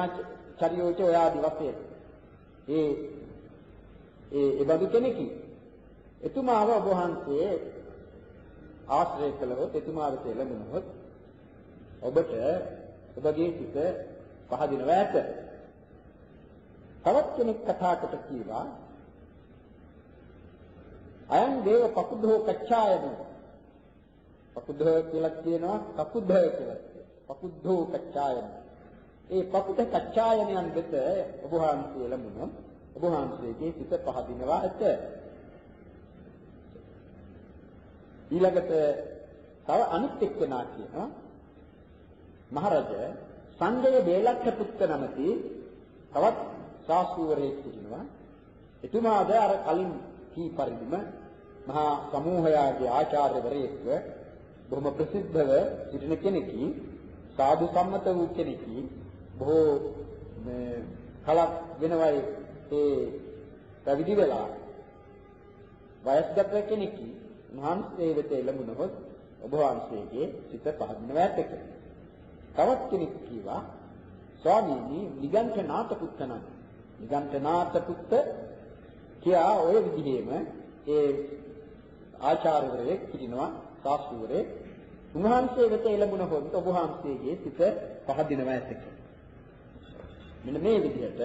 බ්‍රහ්මචර්යෝච ඔයාදි වශයෙන් ඒ බඳු කෙනෙකි. එතුමාව ඔබ වහන්සේ ආශ්‍රය කළොත්, එතුමා වෙත එළඹුණොත් ඔබට ඔබගේ සිත පහදිනවා ඇත. තවත් කෙනෙක් කතා කොට කීවා අයං දේව පකුද්ධෝ කච්චායන. පකුද්ධ කියලා කියනවා, කකුද්ධ කියලා. පකුද්ධෝ කච්චායන. ඒ පකුද්ධ කච්චායනයන් වෙත ඔබ වහන්සේ එළඹුණොත් ඔබ වහන්සේගේ සිත පහදිනවා ඇත. ඊළඟට තව අනිත් එක්කෙනා කියනවා මහරජ සංජය බේලක්ඛ පුත්ත නමැති තවත් ශාස්ත්‍රවරයෙක් සිටිනවා. එතුමාද අර කලින් කී පරිදිම මහා සමූහයාගේ ආචාර්යවරයෙක්ව බොහොම ප්‍රසිද්ධව සිටින කෙනෙකි. සාදු සම්මත වූ කෙනෙකි. බොහෝ කලක් වෙනවයි ඒ පැවිදි වෙලා වයස්ගත කෙනෙකි. මහන්සේ වෙත එළඹුණොත් ඔබ වහන්සේගේ සිත පහදිනවා ඇත. තවත් කෙනෙක් කීවා ස්වාමීනි නිගණ්ඨනාත පුත්ත නම්. නිගණ්ඨනාත පුත්ත කියා ඔය විදිහේම ඒ ආචාර්යවරයෙක් සිටිනවා, ශාස්ත්‍රවරයෙක්. උන්වහන්සේ වෙත එළඹුණොත් ඔබ වහන්සේගේ සිත පහදිනවා ඇත. මෙන්න මේ විදිහට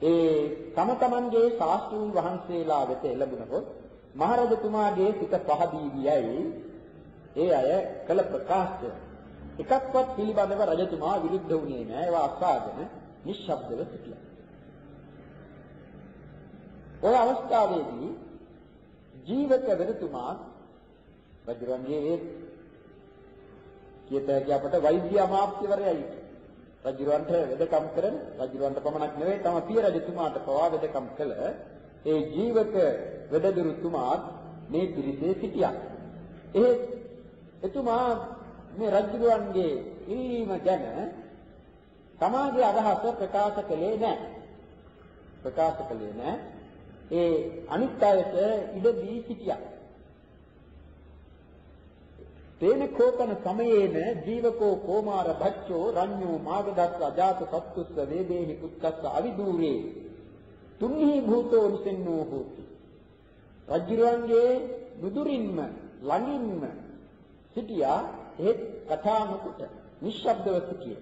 ඒ තම තමන්ගේ ශාස්ත්‍රූන් වහන්සේලා වෙත එළඹුණොත් මහරජතුමාගේ සිත පහදී ගියයි ඒ අය කළ ප්‍රකාශය. එකක්වත් පිළිබඳව රජතුමා විරුද්ධ වුණේ නැහැ. ඒවා අසාගෙන නිශ්ශබ්දව සිටියා. ඔය අවස්ථාවේදී ජීවක වෙරතුමා රජුරන්ගේ ඒ කියතේ අපට වෛද්‍ය අමාත්‍යවරයයි. රජුරන්ට වෙදකම් කරන, රජුරන්ට පමණක් නෙවෙයි තම පිය රජතුමාට පවා වෙදකම් කළ ඒ ජීවක වෙදදුරුතුමා මේ පිරිසේ සිටියා. එතුමා මේ රජුරන්ගේ ඉල්ලීම ගැන තමාගේ අදහස ප්‍රකාශ කළේ නැහැ. ඒ අනිත් අයට ඉඩ දී සිටියා. තේන කෝපන සමයේන ජීවකෝ කෝමාර භච්චෝ රඤ්ඤෝ මාගදස්ස අජාත සත්තුස්ස වේදේහි කුත්තස්ස අවිදූරේ තුන්හි භූතෝ නිසෙන්නෝ හෝති. රජුරන්ගේ නුදුරින්ම ළඟින්ම සිටියා. ඒ කතා නොකොට නිශ්ශබ්දව සිටියේ.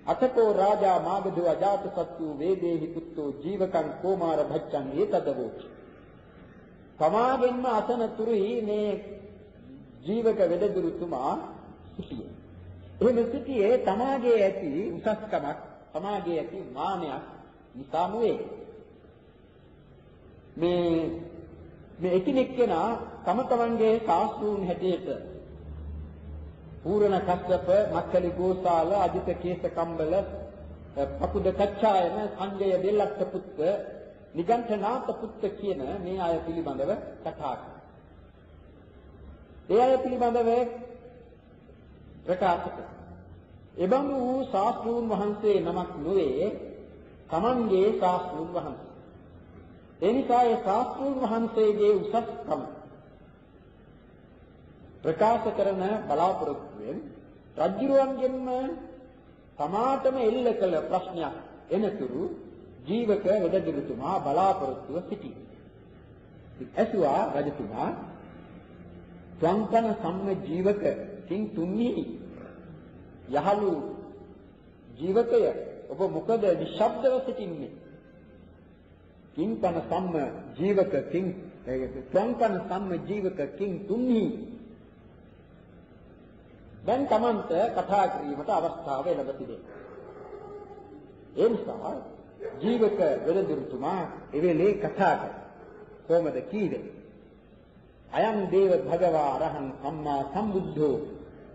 අතකෝ රාජා මාගදෝ අජාත සත්තු වේදේහි පුත්තෝ ජීවකං කෝමාර භච්ඡං ඒතදවෝචි. තමාගෙන්ම අසනතුරුයි මේ ජීවක වෙදදුරුතුමා සිටියේ. එහෙම සිටියේ තමාගේ ඇති උසස්කමක්, තමාගේ ඇති මානයක් නිසා නෙවේ. මේ එකිනෙක කෙනා තම තමන්ගේ ශාස්ත්‍රූන් හැටියට පූර්ණ කස්සප, මක්කලි ගෝසාල, අජිත කේස කම්බල, පකුද කච්චායන, සංජය බෙල්ලක්ක පුත්ත, නිගණ්ඨනාත පුත්ත කියන මේ අය පිළිබඳව කතා කරනවා. ඒ අය පිළිබඳව ප්‍රකාශ කරනවා. එබඳු වූ ශාස්ත්‍රූන් වහන්සේ නමක් නොවේ තමන්ගේ ශාස්ත්‍රූන් වහන්සේ. ඒ නිසා ඒ ශාස්ත්‍රූන් වහන්සේගේ උසස්කම ප්‍රකාශ කරන බලාපොරොත්තුවෙන් රජුරුවන්ගෙන්ම තමාටම එල්ල කළ ප්‍රශ්නයක් එනතුරු ජීවක වෙදදුරුතුමා බලාපොරොත්තුව සිටියේ. ඇසුවා රජතුමා ත්වංකන සම්ම ජීවක කිං තුන්නි යහළු ජීවකය ඔබ මොකද නිශ්ශබ්දව සිටින්නේ? කිංකන සම්ම ජීවක කිං ත්වංකන සම්ම ජීවක කිං තුන්නි. දැන් තමන්ට කතා කිරීමට අවස්ථාව ලැබ තිබේ. ඒ නිසා ජීවක වෙදදුරුතුමා එවෙලේ කතා කළා. කොහොමද කීවේ? අයං දේව භගවා අරහං සම්මා සම්බුද්ධෝ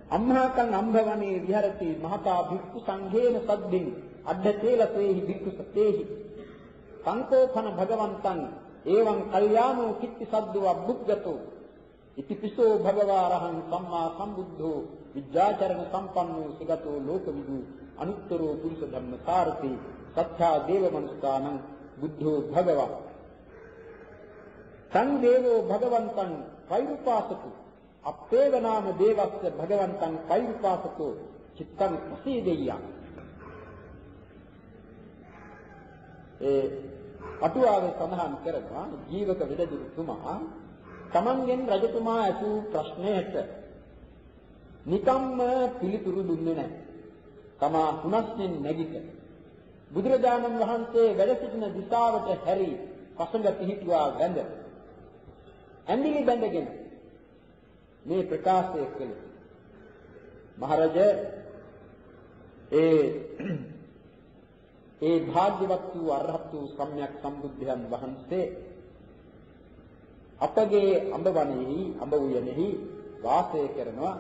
අම්මාකං අම්භවනේ විහෙරති මහතා භික්ඛු සංඝේන සද්දින් අඩ්ඩතේලතේහි භික්ඛු සතේහි සංකෝපන භගවන්තං එවං කල්යාණෝ කිත්ති සද්දෝ අබ්බුග්ගතෝ ඉතිපිසෝ භගවා අරහං සම්මා සම්බුද්ධෝ විද්‍යාචරණ සම්පන්නෝ සගතෝ ලෝකවිදු අනුත්තරෝ පුරුෂ ධම්ම සාරති සත්‍යා දේව මනුස්සානං බුද්ධෝ භගවා තං දේවෝ භගවන්තං කෛරුපාසතු අපේව නාම දේවස්ස භගවන්තං කෛරුපාසතෝ චිත්තං ප්‍රසීදෙය්‍ය. ඒ අටුවාවේ සඳහන් කරනවා ජීවක විදදුතුමා තමන්ගෙන් රජතුමා ඇසූ ප්‍රශ්නයට නිකම්ම පිළිතුරු දුන්නේ නැහැ. තමා තුනස්ෙන් නැගිට බුදුරජාණන් වහන්සේ වැඩ සිටින දිශාවට හැරි පසඟ පිහිටුවා වැඳ ඇඳිලි බැඳගෙන මේ ප්‍රකාශය කළේ. මහරජ ඒ භාග්‍යවත් වූ අරහත් වූ සම්්‍යක් සම්බුද්ධයන් වහන්සේ අපගේ අඹවණෙහි අඹ උයනේහි වාසය කරනවා.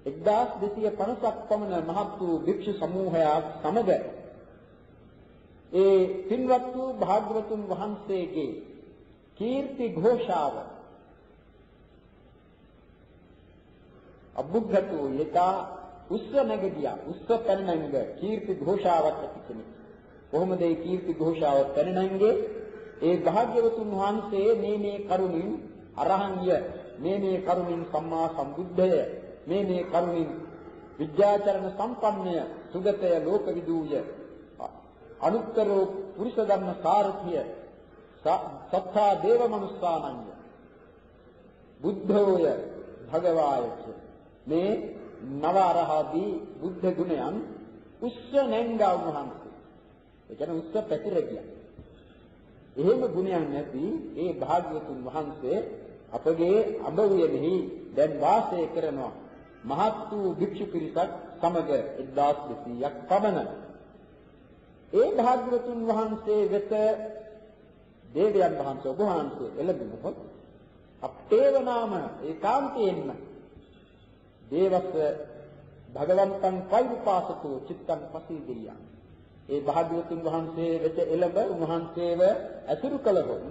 1250ක් පමණ මහත් වූ භික්ෂු සමූහයක් සමග ඒ පින්වත් වූ භාග්‍යවතුන් වහන්සේගේ කීර්ති ഘോഷාව අබුද්ධතු යතා උස්ස නැගියා උස්ස පැනනංග කීර්ති ഘോഷාවක් ඇති කෙනෙක්. කොහොමද ඒ කීර්ති ഘോഷාව පැනනංගේ? ඒ භාග්‍යවතුන් වහන්සේ මේ කරුණින් අරහංය, මේ කරුණින් සම්මා සම්බුද්ධය, මේ කරුණින් විද්‍යාචරණ සම්පන්නය, සුගතය ලෝකවිදූය, අනුත්තරෝ පුරුෂ ධර්ම සාරථිය, සත්තා දේව මනුස්සානන්‍ය, බුද්ධෝය භගවායච, මේ නව අරහදී බුද්ධ ගුණයන් උස්ස නැංගා වහන්සේ. ඒ කියන්නේ උස්ස පැතිර ගියා. එහෙම ගුණයන් නැති ඒ භාග්‍යවතුන් වහන්සේ අපගේ අඹ උයනෙහි දැන් වාසය කරනවා. මහත් වූ භික්ෂු පිරිසක් සමග 1200ක් පමණ. ඒ භාග්‍යවතුන් වහන්සේ වෙත දේවයන් වහන්සේ ඔබ වහන්සේ එළඹුණොත් අපේව නාම ඒකාන්තයෙන්ම දේවස්ස භගවන්තං කෛරුපාසකෝ චිත්තං පසීදියා. ඒ භාග්‍යවතුන් වහන්සේ වෙත එළඹ උන්වහන්සේව ඇසුරු කළහොත්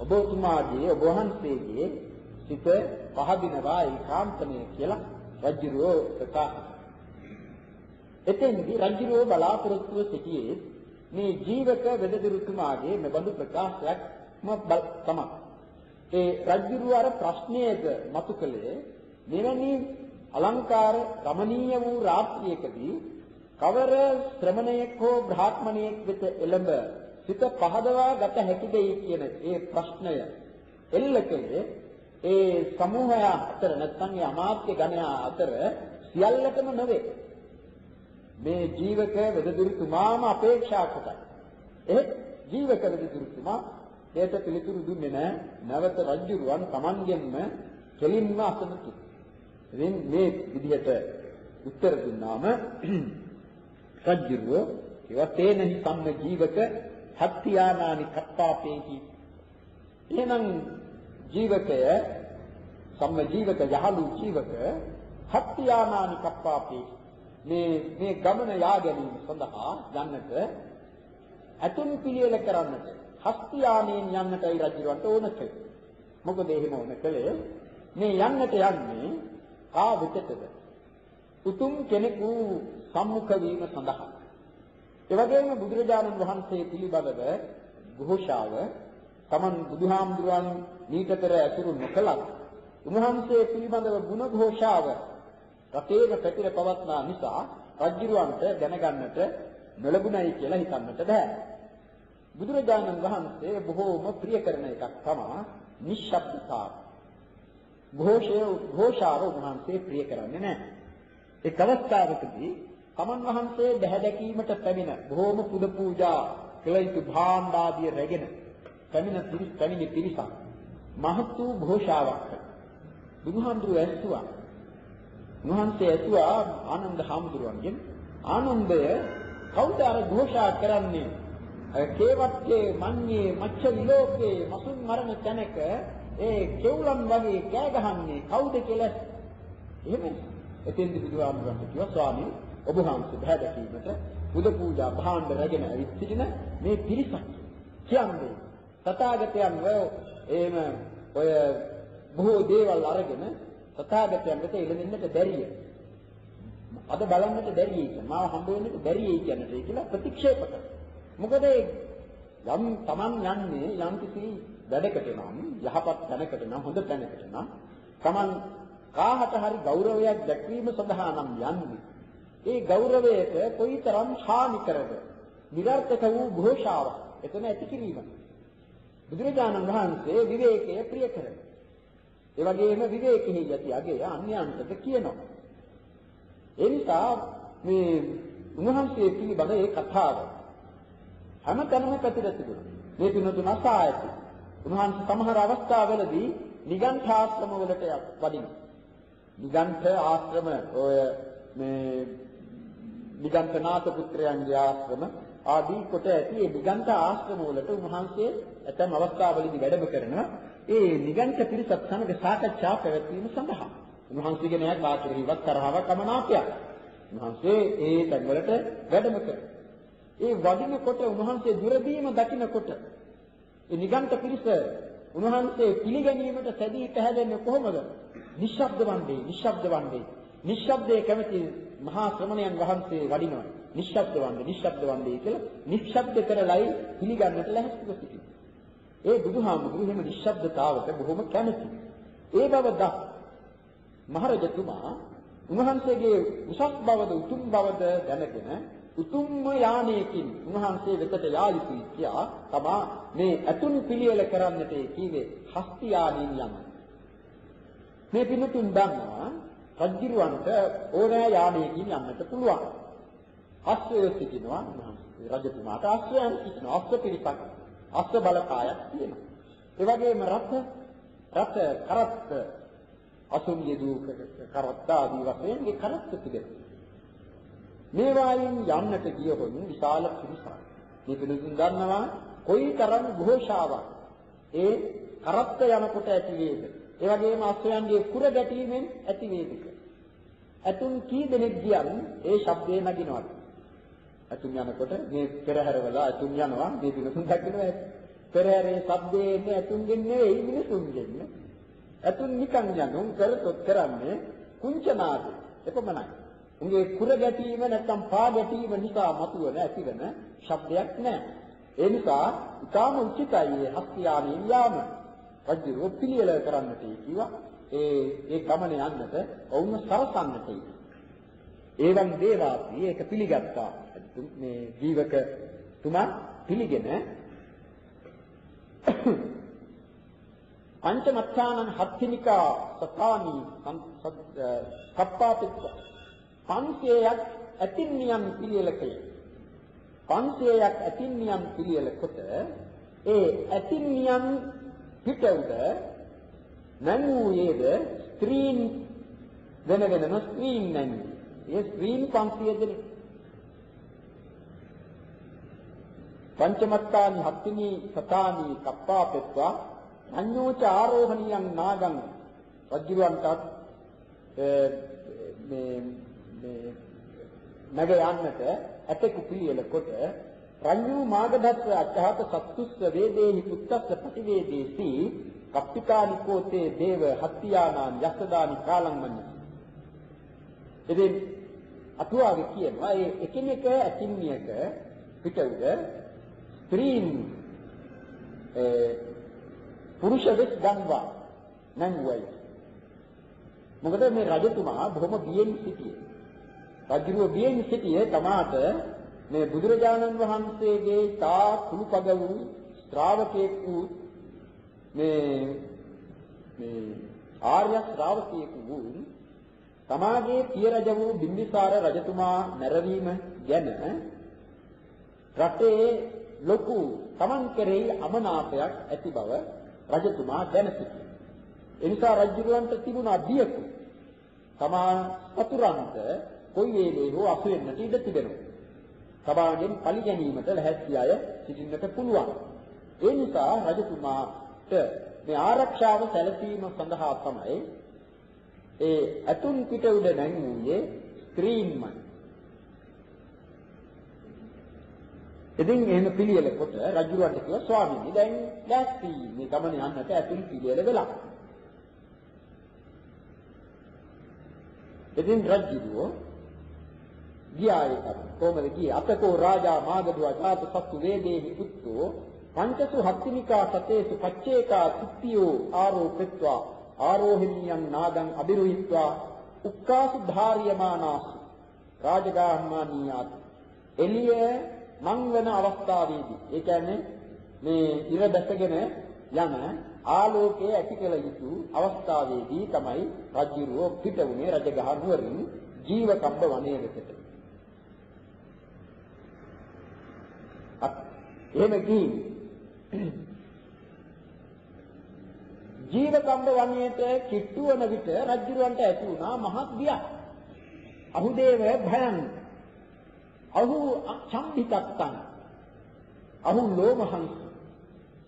ඔබතුමාගේ ඔබ වහන්සේගේ සිත පහදිනවා ඒකාන්තමය කියලා රජුරෝ ප්‍රකාශ. එතෙන්දී රජුරෝ බලාපොරොත්තුව සිටියේ මේ ජීවක වෙදදිරුතුමාගේ මෙබඳු ප්‍රකාශයක්ම තමයි. ඒ රජුරෝ අර ප්‍රශ්නයේද මතු කළේ මෙවැනි අලංකාර රමණීය වූ රාත්‍රියකදී කවර ශ්‍රමණයෙක් හෝ බ්‍රාහ්මණයෙක් වෙත එළඹ සිත පහදවා ගත හැකිදයි කියන ඒ ප්‍රශ්නය එල්ල කළේ ඒ සමූහය අතර නැත්නම් ඒ අමාත්‍ය ගණයා අතර සියල්ලටම නෙවේ. මේ ජීවක වෙදදිරුතුමාම අපේක්ෂා කොටයි. එහෙත් ජීවක වෙදදිරුතුමා ඒට පිළිතුරු දුන්නේ නැහැ. නැවත රජුරුවන් Tamanගෙන්ම කෙලින්ම අසනතු. ඉතින් මේ විදිහට උත්තර දුන්නාම රජ්ජුරුව ඒවා තේනහි සම්ම ජීවක හත්යානානි කප්පාපේහි. එහෙනම් ජීවකය සම්ම ජීවක යහළු ජීවක හත්යානානි කප්පාපේහි. මේ ගමන යා ගැනීම සඳහා යන්නට අතුන් පිළියෙල කරන්නට හස්තියානෙන් යන්නටයි රජුරවන්ට ඕන කළේ. මොකද එහෙම ඕන කළේ මේ යන්නට යන්නේ කා වෙතද? උතුම් කෙනෙකු සම්මුඛ වීම සඳහා. ඒ වගේම බුදුරජාණන් වහන්සේ පිළිබඳව ഘോഷාව තමන් බුදුහාමුදුරන් මීට පෙර ඇසුරු නොකලත් උන්වහන්සේ පිළිබඳව ගුණ ഘോഷාව රටේම පැතිර පවත්නා නිසා රජුරවන්ට දැනගන්නට නොලැබුණයි කියලා හිතන්නට බෑ. බුදුරජාණන් වහන්සේ බොහෝම ප්‍රිය කරන එකක් තමයි නිශ්ශබ්දතාව. ഘോഷාව උන්වහන්සේ ප්‍රිය කරන්නේ නැහැ. ඒ අවස්ථාවකදී තමන් වහන්සේ දැහැ දැකීමට පැමිණ බොහෝම පුද පූජා කළ යුතු භාණ්ඩ ආදිය රැගෙන පැමිණි පිරිසක් මහත් වූ ഘോഷාවක් බුදුහාමුදුරුවෝ ඇසුවා. උන්වහන්සේ ඇසුවා ආනන්ද හාමුදුරුවන්ගෙන්, ආනන්දය කවුද අර ഘോഷා කරන්නේ? කේවත්කේ මඤ්ඤේ මච්ච විලෝකේ මසුන් මරණ තැනක ඒ කෙවුලන් වගේ කෑ ගහන්නේ කවුද කියලා. එහෙමයි. එතෙන්දී බුදුහාමුදුරන්ට කිව්වා, ස්වාමී ඔබ වහන්සේ බහැ දැකීමට පුද පූජා භාණ්ඩ රැගෙන ඇවිත් සිටින මේ පිරිසක් කියන්නේ තථාගතයන් එහෙම ඔය බොහෝ දේවල් අරගෙන තථාගතයන් වෙත එළෙන්නට බැරිය. අද බලන්නට බැරිය කියන මාව හම්බ වෙන්නට බැරිය කියනට කියලා ප්‍රතික්ෂේප කරනවා. මොකද යම් Taman යන්නේ යම් කිසි වැඩකට නම් යහපත් තැනකට නම් හොඳ තැනකට නම් Taman කාහට හරි ගෞරවයක් දැක්වීම සඳහා නම් යන්නේ. ඒ ගෞරවයට කොයිතරම් හානි කරද නිර්ර්ථක වූ ഘോഷාව. එතන ඇති කිරීම. බුදුරජාණන් වහන්සේ විවේකයේ ප්‍රිය කරන. ඒ වගේම විවේකෙහි යටි අගේ අන්‍යයන්ටද කියනවා. ඒ නිසා මේ උන්වහන්සේ පිළිබඳ ඒ කතාව හැමතැනම පැතිර තිබුණා. මේ පිනතුන අසායති. උන්වහන්සේ සමහර අවස්ථාවලදී නිගණ්ඨාශ්‍රම වලට වඩිනවා. නිගණ්ඨ ආශ්‍රම ඔය මේ නිගණ්ඨනාථ පුත්‍රයන්ගේ ආශ්‍රම ආදී කොට ඇති මේ නිගණ්ඨ ආශ්‍රම වලට උන්වහන්සේ ඇතැම් අවස්ථාවලදී වැඩම කරනවා. ඒ නිගණ්ඨ පිරිසත් සමග සාකච්ඡා පැවැත්වීම සඳහා උන්වහන්සේගේ නෑ කාටරෙහිවත් තරහවක් අමනාපයක්. උන්වහන්සේ ඒ තැන්වලට වැඩම කරනවා. ඒ වඩිනකොට උන්වහන්සේ දුරදීම දකින්නකොට ඒ නිගණ්ඨ පිරිස උන්වහන්සේ පිළිගැනීමට සැදී පැහැදෙන්නේ කොහොමද? නිශ්ශබ්ද වන්නේ, නිශ්ශබ්ද වන්නේ. නිශ්ශබ්දයේ කැමති මහා ශ්‍රමණයන් වහන්සේ වඩිනවා. නිශ්ශබ්ද වන්නේ, නිශ්ශබ්ද වන්නේ කියලා නිශ්ශබ්ද කරලයි පිළිගන්නට ලැහැස්තිව සිටිනවා. ඒ බුදුහාමුදුරු එහෙම නිශ්ශබ්දතාවට බොහොම කැමති. ඒ බව දත් මහරජතුමා උන්වහන්සේගේ උසස් බවද උතුම් බවද දැනගෙන උතුම්ම යානයකින් උන්වහන්සේ වෙතට යා යුතුයි කියා තමා මේ අතුන් පිළිවෙල කරන්නට කීවේ හස්ති යානින් යන. මේ පිටුතුන් දන්නවා රජුරවන්ට ඕනෑ යානයකින් යන්නට පුළුවන්. අශ්වය සිටිනවා රජතුමාට අශ්වයන් සිටිනවා. අශ්ව පිරිසක් අශ්ව බලකායක් තියෙනවා. ඒ වගේම රථ කරත්ත අසුන් යෙදූ කරත්ත ආදී වශයෙන් ඒ කරත්ත තිබෙනවා. මේ වයින් යන්නට ගියොත් විශාල පිරිසක්. මේ පිළිතුන් දන්නවා කොයිතරම් ഘോഷාවක් ඒ කරත්ත යනකොට ඇති වේද. ඒ වගේම අශ්වයන්ගේ කුර ගැටීමෙන් ඇති වේද. අතුන් කී දෙනෙක් ගියන් ඒ ශබ්දේ නගිනවා. අතුන් යනකොට මේ පෙරහැරවල අතුන් යනවා මේ පිළිතුන් දකිනවා. පෙරහැරේ ශබ්දේ එන්නේ අතුන්ගෙන් නෙවෙයි මිනිසුන්ගෙන්. අතුන් නිකන් යනුම් කරතොත් කරන්නේ කුංචනාද එපමණයි. උන්ගේ කුර ගැටීම නැත්නම් පා ගැටීම නිසා මතුවන ඇතිවන ශබ්දයක් නැහැ. ඒ නිසා ඊටම උචිතයි හස්තියානින් යාම. රජු පිළියෙල කරන්නට කිව්වා. ඒ ගමන යන්නට ඔවුන් සරසන්නට. ඒවන් දේවාපි ඒක පිළිගත්තා. මේ ජීවක තුමා පිළිගෙන පංචමත්ථානං හත්තිනිකා සතානි කප්පාපිට 500ක් ඇතින්නියම් පිළියෙලකය. 500ක් ඇතින්නියම් පිළියෙලකොට ඒ ඇතින්නියම් පිටුද නංගුයේද ස්ක්‍රීන් වෙන වෙනම ස්ක්‍රීන් නැන්නේ. ඒ ස්ක්‍රීන් 500 දෙනෙක්. පංචමත්තානි හත්තිනි සතානි කප්පාපෙත්වා අඤ්ඤෝච ආරෝහණියං නාගං රජුවන්ටත් මේ නග යන්නට ඇතෙකු පිළියෙල කොට රඤ්ඤු මාගධස්ස අච්ඡාත සත්තුස්ස වේදේහි පුත්තස්ස ප්‍රතිවේදේසි කප්පිකානිකෝතේ දේව හත්තියානාන් යස්සදානි කාලංමඤ්ඤ. ඉතින් අතුවාගේ කියනවා ඒ එකිනෙක ඇතින්නියක පිටුද ස්ත්‍රීන් පුරුෂ වෙස් ගන්වා නංගුවයි. මොකද මේ රජතුමා බොහොම බියෙන් සිටියේ. රජුව බියෙන් සිටියේ තමාට මේ බුදුරජාණන් වහන්සේගේ තා කුළුපග වූ ශ්‍රාවකයෙක් වූ මේ ආර්ය ශ්‍රාවකයෙක් වූ තමාගේ පිය රජ වූ බිම්බිසාර රජතුමා මැරවීම ගැන රටේ ලොකු තමන් කෙරෙහි අමනාපයක් ඇති බව රජතුමා දැන සිටියා. ඒ නිසා රජුවන්ට තිබුණා බියක. තමා සතුරන්ට කොයි වේලේ හෝ අසු වෙන්නට ඉඩ තිබෙනවා. සභාවෙන් පලි ගැනීමට ලැහැත්ති අය සිටින්නට පුළුවන්. ඒ නිසා රජතුමාට මේ ආරක්ෂාව සැලසීම සඳහා තමයි ඒ අතුන් පිට උඩ නැංගුවේ ස්ක්‍රීන්මයි. ඉතින් එහෙම පිළියෙල කොට රජුවන්ට කිව්වා ස්වාමීනි දැන් දැස්ති මේ ගමන යන්නට අතුන් පිළියෙල වෙලා. ඉතින් රජුව ගියායි කොහොමද ගියේ අතකෝ රාජා මාගදුවා ජාත සත්තු වේදේහි පුත්තෝ පංචසු හත්තිනිකා සතේසු පච්චේකා සිත්තියෝ ආරෝපෙත්වා ආරෝහිනියං නාදං අබිරුහිත්වා උක්කාසු ධාර්යමානාසු රාජගාහ්මානියාත් එළිය මං වෙන අවස්ථාවේදී ඒ කියන්නේ මේ ඉර දැසගෙන යන ආලෝකයේ ඇති කළ යුතු අවස්ථාවේදී තමයි රජුරෝ පිට වුණේ රජගහ නුවරින් ජීවකම්බ වනයේ වෙතට. එහෙම ගිහින් ජීවකම්බ වනයේට කිට්ටු වන විට රජුරවන්ට ඇති වුණා මහත් බියක්. අහුදේව භයං අහු චම්බිතත්තං අහු ලෝමහංස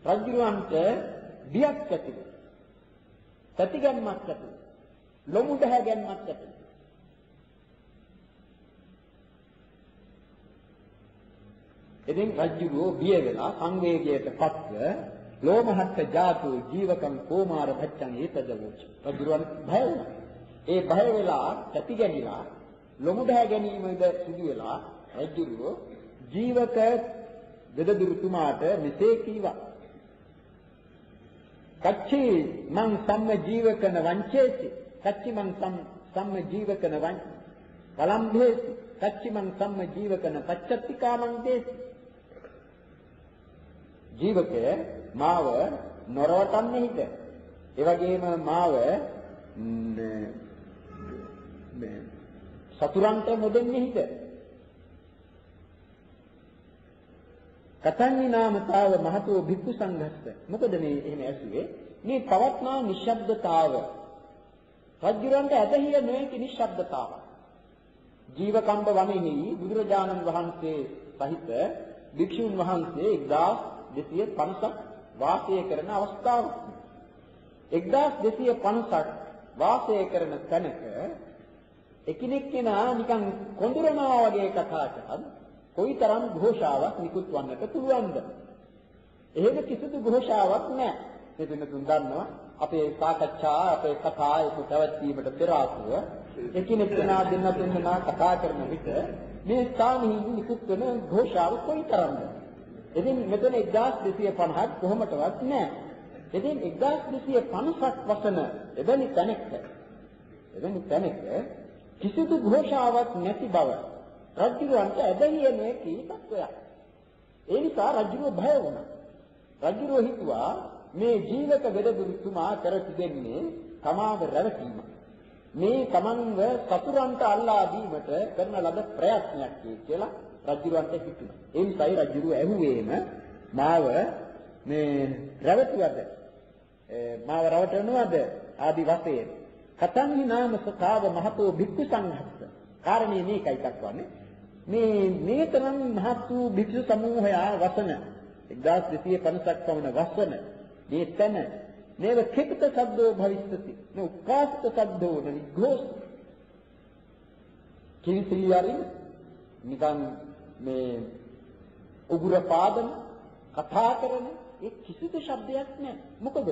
රජුරවන්ට බියක් ඇති ප්‍රතිගන්මක් ඇති ලොමුඩ හැගන්මක් ඇති. එදින් රජුරෝ බිය වෙලා සංවේගයට පත්ව ලෝමහත්ත ජාතු ජීවකම් කෝමාර භච්ඡං ඒතදවෝච රජුරවන් භය වුණා. ඒ භය වෙලා ප්‍රතිගැනිලා ලොමුඩ හැගැනීමද සිදු වෙලා රජුරෝ ජීවක වෙදදුරුතුමාට මෙසේ කීවා. කච්චි මං සම්ම ජීවකන වංචේති කච්චි මං සම්ම ජීවකන වං කලම්භේති කච්චි මං සම්ම ජීවකන පච්චත්තිකාමං දේති. ජීවකය මාව නොරවටන්නේ හිත. ඒ වගේම මාව සතුරන්ට නොදෙන්නේ හිත. කතන්හි නාමතාව මහතෝ භික්ඛු සංඝස්ස. මොකද මේ එහෙම ඇසුවේ? මේ පවත්නා නිශ්ශබ්දතාව. රජුරන්ට ඇදහිය නොහැකි නිශ්ශබ්දතාව. ජීවකම්බ වනයේහි බුදුරජාණන් වහන්සේ සහිත භික්ෂුන් වහන්සේ 1250ක් වාසය කරන අවස්ථාව. 1250ක් වාසය කරන තැනක එකිනෙක කෙනා නිකන් කොඳුරනවා වගේ කතා කරත් කොයිතරම් ഘോഷාවක් නිකුත් වන්නට පුළුවන්ද? එහෙම කිසිදු ഘോഷාවක් නැහැ. මේ දෙන්නතුන් දන්නවා අපේ සාකච්ඡා අපේ කතා ඒක පැවැත්වීමට පෙර ආතුව එකිනෙක කෙනා දෙන්නා කතා කරන විට මේ ස්ථානෙහි නිකුත් වෙන ഘോഷාව කොයිතරම්ද? ඉතින් මෙතන 1250ක් කොහොමදවත් නැහැ. ඉතින් 1250ක් වසන එවැනි තැනක කිසිදු ഘോഷාවක් නැති බව රජුරවන්ට ඇදහිය නොහැකි තත්වයක්. ඒ නිසා රජුරෝ භය වුණා. රජුරෝ හිතුවා මේ ජීවක වෙදදුරුතුමා කර තිබෙන්නේ තමාව රැවටීම. මේ තමන්ව සතුරන්ට අල්ලා දීමට කරන ලද ප්‍රයත්නයක් කියලා රජුරවන්ට හිතුණා. ඒ නිසායි රජුරෝ ඇහුවේම මාව මේ රැවටුවද මාව රැවටනවද ආදි වශයෙන් කතන්හි නාම සතාව මහතෝ භික්ඛු සංඝස්ස. කාරණේ මේකයි දක්වන්නේ. මේ තරම් මහත් වූ භික්ෂු සමූහයා වසන 1250ක් පමණ වසන මේ තැන මේව කෙපිත සද්දෝ භවිස්සති නුක්කාසිත සද්දෝ නිඝෝෂ කිවිසිලියරින් නිකන් මේ උගුර පාදන කතා කරන ඒ කිසිදු શબ્දයක් නැහැ. මොකද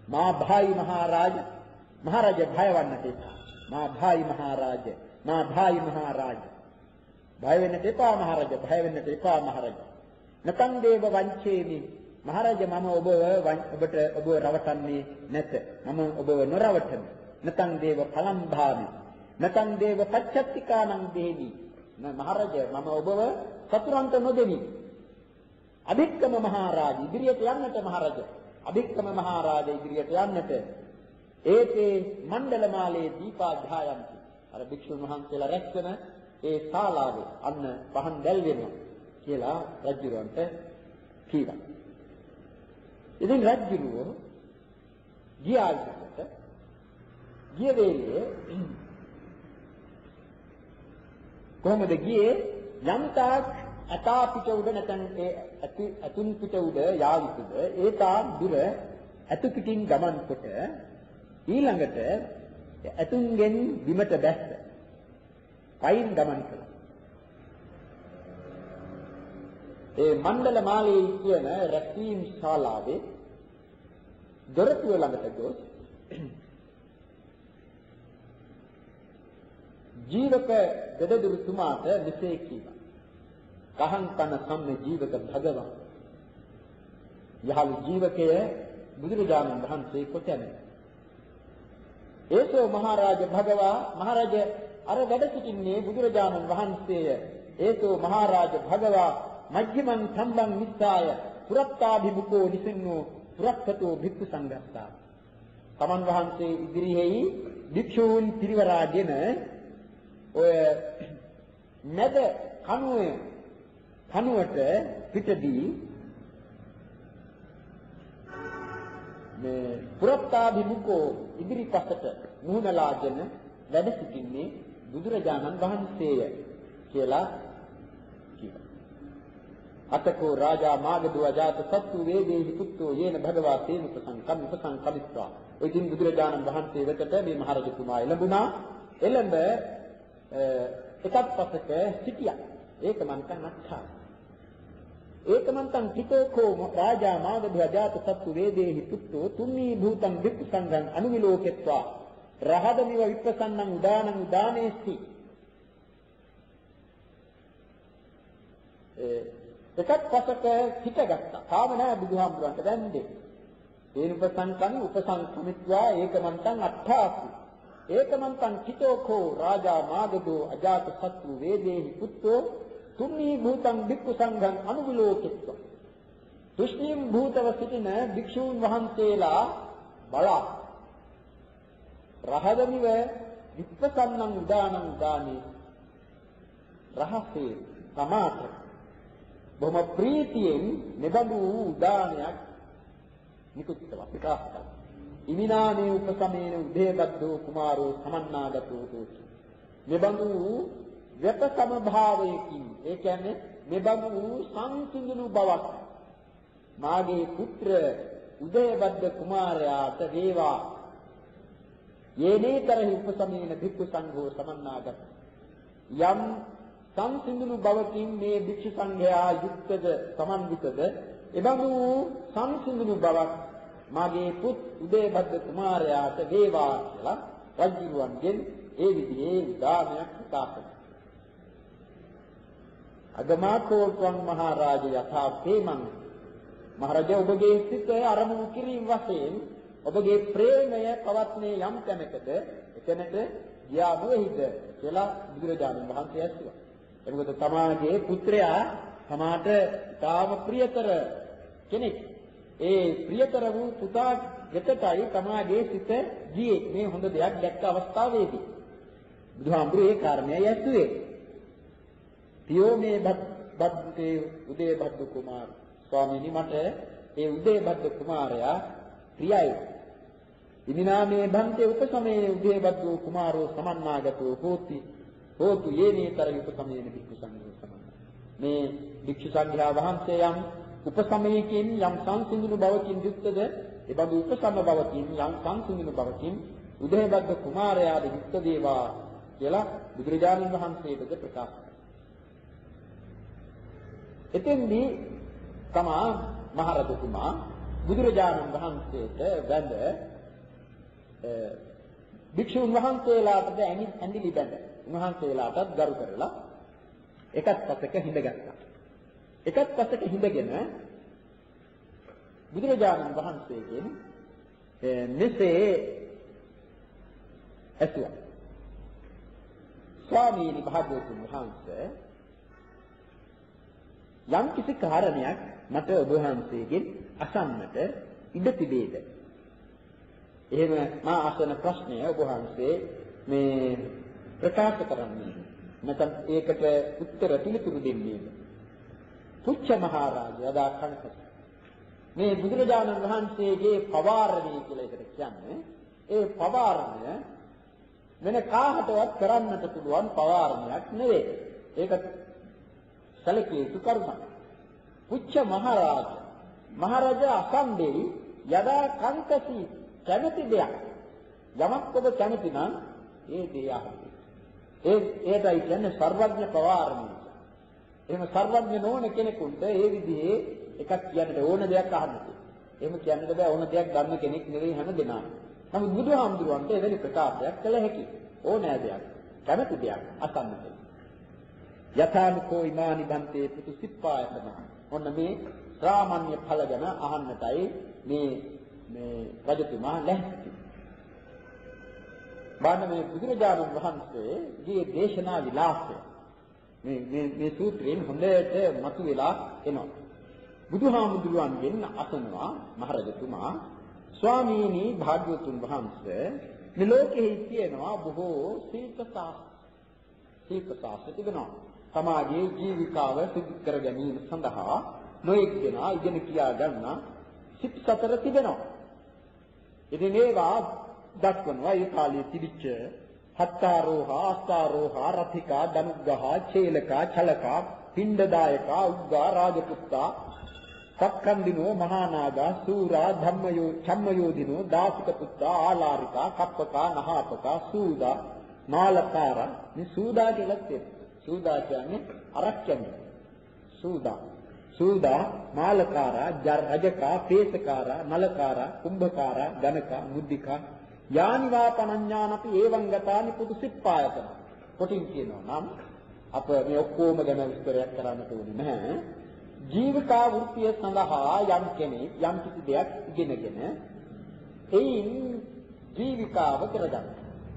මා භායි මහරජා භයවන්නට එපා. මා භායි මහරජා භය වෙන්නට එපා මහරජා. භය වෙන්නට එපා මහරජා. නතං දේව වංචේමි මහරජා මම ඔබ රවටන්නේ නැත. මම ඔබව නොරවටන. නතං දේව කලම්භාමි නතං දේව පච්චත්තිකානං දෙහි. මහරජා මම ඔබව සතුරන්ට නොදෙමි. අභික්කම මහරජා ඉදිරියට යන්නට මහරජා. අභික්කම මහරජා ඉදිරියට යන්නට ඒතේ මණ්ඩලමාලේ දීපාධායන්ති. අර භික්ෂුන් වහන්සේලා රැස්වන ඒ ශාලාවේ අන්න පහන් දැල් වෙනවා කියලා රජුරවන්ට කීවා. ඉතින් රජුරෝ ගියාට ගිය වෙලේ කොහොමද ගියේ? යම්තාක් අතා පිට උඩ නැතන් ඒ අතුන් පිට උඩ යාවිතුද ඒ තාක් දුර අතු පිටින් ගමන් කොට ඊළඟට ඇතුන්ගෙන් බිමට බැස්ස. පයින් ගමන් කළා. ඒ මණ්ඩල මාලේ කියන රැකීම් ශාලාවේ දොරටුව ළඟට ගොස් ජීවක දෙදදුරුතුමාට මෙසේ කීවා. කහං කන සම්ම ජීවක භගවන්. යහළු ජීවකය බුදුරජාණන් වහන්සේ කොතැනද? ඒසෝ මහරජා භගවා මහරජා අර වැඩ සිටින්නේ බුදුරජාණන් වහන්සේය. ඒතෝ මහරජ භගවා මජ්ජිමං සම්බං නිස්සාය පුරත්තාභිමුඛෝ නිසින්නෝ පුරත්තතෝ භික්ඛු සංඝස්සා. තමන් වහන්සේ ඉදිරියෙහි භික්ෂූන් පිරිවරාගෙන ඔය මැද කනුවට පිටදී මේ පුරත්තාභිමුඛෝ ඉදිරිපසට මුහුණලාගෙන වැඩ සිටින්නේ බුදුරජාණන් වහන්සේය කියලා කියනවා. අතකෝ රාජා මාගදෝ අජාත සත්තු වේදේහි පුත්තෝ යේන භගවා තේන උපසංකමිත්වා. ඔය ඉතින් බුදුරජාණන් වහන්සේ වෙතට මේ මහරජතුමා එළඹුණා. එළඹ එකත් පසක සිටියා. ඒකමන්තං අත්ථා. ඒකමන්තං පිටෝකෝ රාජා මාගදෝ අජාත සත්තු වේදේහි පුත්තෝ තුන්නී භූතං වික්ඛු සංඝං අනුවිලෝකෙත්වා. රහදමිව විප්පසන්නං උදානං උදානේස්ති. එකත් පසක හිටගත්තා. තාම නෑ බුදුහාමුදුරන්ට දැන්නේ. ඒන උපසංකමි උපසංකමිත්වා ඒකමන්තං අට්ඨාසි. ඒකමන්තං චිතෝකෝ රාජා මාගදෝ අජාත සත්තු වේදේහි පුත්තෝ තුන්නී භූතං භික්ඛු සංඝං අනුවිලෝකිත්වා. තුෂ්ණීම් භූතව සිටින භික්ෂූන් වහන්සේලා බලා රහදමිව විප්පසන්නං උදානං උදානේ රහසේ සමාත බොහොම ප්‍රීතියෙන් මෙබඳු උදානයක් නිකුත් කළා ප්‍රකාශ කළා. ඉමිනානේ උපසමේන උදේබද්දෝ කුමාරෝ සමන්නාගතෝ හෝති. මෙබඳු වෙපසම භාවයකින් ඒ කියන්නේ මෙබඳු සංසිඳුණු බවක් මාගේ පුත්‍ර උදේබද්ද කුමාරයාට වේවා. යේනේතරහි උපසමේන භික්ඛු සංඝෝ සමන්නාගත. යම් සංසිඳුණු බවකින් මේ භික්ෂු සංඝයා යුක්තද සමන්විතද එබඳු සංසිඳුණු බවක් මාගේ පුත් උදේබද්ද කුමාරයාට වේවා කියලා රජුවන්ගෙන් ඒ විදිහේ උදානයක් ප්‍රකාශ කළා. අගමාකෝත්වං මහරජ යථා ප්‍රේමං. මහරජා ඔබගේ සිත අරමුණු කිරීම වශයෙන් ඔබගේ ප්‍රේමය පවත්නේ යම් තැනකද එතනට ගියා නොවේද කියලා බුදුරජාණන් වහන්සේ ඇසුවා. එතකොට තමාගේ පුත්‍රයා තමාට තාම ප්‍රියතර කෙනෙක්. ඒ ප්‍රියතර වූ පුතා වෙතටයි තමාගේ සිත ගියේ මේ හොඳ දෙයක් දැක්ක අවස්ථාවේදී. බුදුහාමුදුරේ ඒ කාරණය ඇසුවේ. පියෝ මේ බද්දේ උදේබද්ද කුමාර ස්වාමීනි මට ඒ උදේබද්ද කුමාරයා ප්‍රියයි. ඉමිනාමේ භන්තේ උපසමේ උදේබද්දෝ කුමාරෝ සමන්නාගතෝ හෝති. හෝතු යේනේතර උපසමේන භික්ඛු සංඝෝ සමන්නා. මේ භික්ෂු සංඝයා වහන්සේ යම් උපසමයකින් යම් සංසිඳුණු බවකින් යුක්තද එබඳු උපසම බවකින් යම් සංසිඳුණු බවකින් උදේබද්ද කුමාරයාද යුක්ත දේවා කියලා බුදුරජාණන් වහන්සේට ප්‍රකාශ කළා. එතෙන්දී තමා මහරජතුමා බුදුරජාණන් වහන්සේට වැඳ භික්ෂුන් වහන්සේලාටද ඇඳිලි බැඳ උන්වහන්සේලාටත් ගරු කරලා එකත් පසක හිඳගත්තා. එකත් පසක හිඳගෙන බුදුරජාණන් වහන්සේගෙන් මෙසේ ඇසුවා. ස්වාමීනි භාග්‍යවතුන් වහන්සේ යම් කිසි කාරණයක් මට ඔබ වහන්සේගෙන් අසන්නට ඉඩ තිබේද? එහෙම මා අසන ප්‍රශ්නය ඔබ වහන්සේ මේ ප්‍රකාශ කරන්නේ නැත්නම් ඒකට උත්තර පිළිතුරු දෙන්නේ. පුච්ච මහරජා අදා කණක මේ බුදුරජාණන් වහන්සේගේ පවාරණය කියලා එකට කියන්නේ ඒ පවාරණය වෙන කාහටවත් කරන්නට පුළුවන් පවාරණයක් නෙවෙයි. ඒක සැලකිය යුතු කරුණක්. පුච්ච මහරජා අසම්බේ යදා කංකසි කැමති දෙයක් යමක් ඔබ කැමති නම් ඒ දේ අහන්න. ඒටයි කියන්නේ සර්වඥ පවාරණය. එහෙම සර්වඥ නොවන කෙනෙකුට ඒ විදිහේ එකක් කියන්නට ඕන දෙයක් අහන්න. එහෙම කියන්නට බෑ ඕන දෙයක් ගන්න කෙනෙක් නෙවෙයි හැම දෙනාම. නමුත් බුදුහාමුදුරුවන්ට එවැනි ප්‍රකාශයක් කළ හැකියි. ඕනෑ දෙයක් කැමති දෙයක් අසන්නට. යථානිකෝ ඉමානි බන්තේ පුතු සිප්පායතන. ඔන්න මේ සාමාන්‍ය ඵල ගැන අහන්නටයි මේ රජතුමා ලැහැත්ති. බාන මේ බුදුරජාණන් වහන්සේගේ දේශනා විලාසය මේ සූත්‍රයෙන් හොඳට මතුවලා එනවා. බුදුහාමුදුරුවන්ගෙන් අසනවා මහරජතුමා ස්වාමීනි භාග්‍යවතුන් වහන්සේ මේ ලෝකෙහි තියෙනවා බොහෝ ශිල්ප ශාස්ත්‍ර තිබෙනවා. සමාජයේ ජීවිකාව සිදු කර ගැනීම සඳහා නොයෙක් දෙනා ඉගෙන කියා ගන්න සිත් සතර තිබෙනවා. ඉතින් ඒවා දක්වනවා ඒ කාලයේ තිබිච්ච හත්තාරෝහා අස්තාරෝහා රථිකා දනුග්ගහා චේලකා චලකා පිණ්ඩදායකා උග්ගා රාජපුත්තා සක්කන්දිනෝ මහානාගා සූරා ධම්මයෝ චම්මයෝදිනෝ දාසික පුත්තා ආලාරිකා කප්පකා නහාපකා සූදා මාලකාරා මේ සූදා කියලා තියෙනවා. සූදා කියන්නේ අරක්කන්නේ. සූදා මාලකාරා රජකා පේසකාරා නලකාරා කුම්භකාරා ගණකා මුද්දිකා යානිවා පනඤ්ඤානපි එවං ගතානි පුදු සිප්පායතන. කොටින් කියනවා නම් අප මේ ඔක්කොම ගැන විස්තරයක් කරන්න ඕනේ නැහැ. ජීවිකා වෘත්තිය සඳහා යම් කෙනෙක් යම් කිසි දෙයක් ඉගෙනගෙන එයින් ජීවිකාව කරගන්න.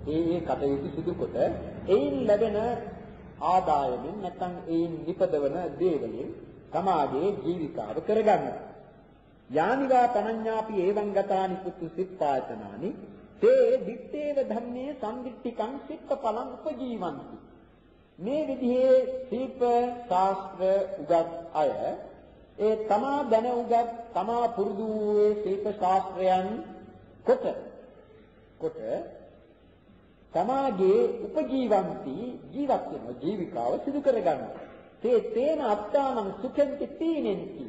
ඒ කටයුතු සිදු කොට එයින් ලැබෙන ආදායමෙන් නැත්නම් එයින් නිපදවන දේවලින් සමාජයේ ජීවිකාව කරගන්න. යානිවා පනඤ්ඤාපි එවං ගතානි පුතු සිප්පායතනානි තේ දිත්තේව ධම්මේ සම්දිට්ඨිකං සිප්පඵලං උපජීවಂತಿ. මේ විදිහේ ශිල්ප ශාස්ත්‍ර උගත් අය ඒ තමා දැන උගත් තමා පුරුදු වූ ශිල්ප ශාස්ත්‍රයන් කොට තමාගේ උපජීවಂತಿ ජීවත් වෙන ජීවිකාව සිදු කරගන්නවා. තේන අත්තානම් සුඛෙන්ති තීනෙන්ති.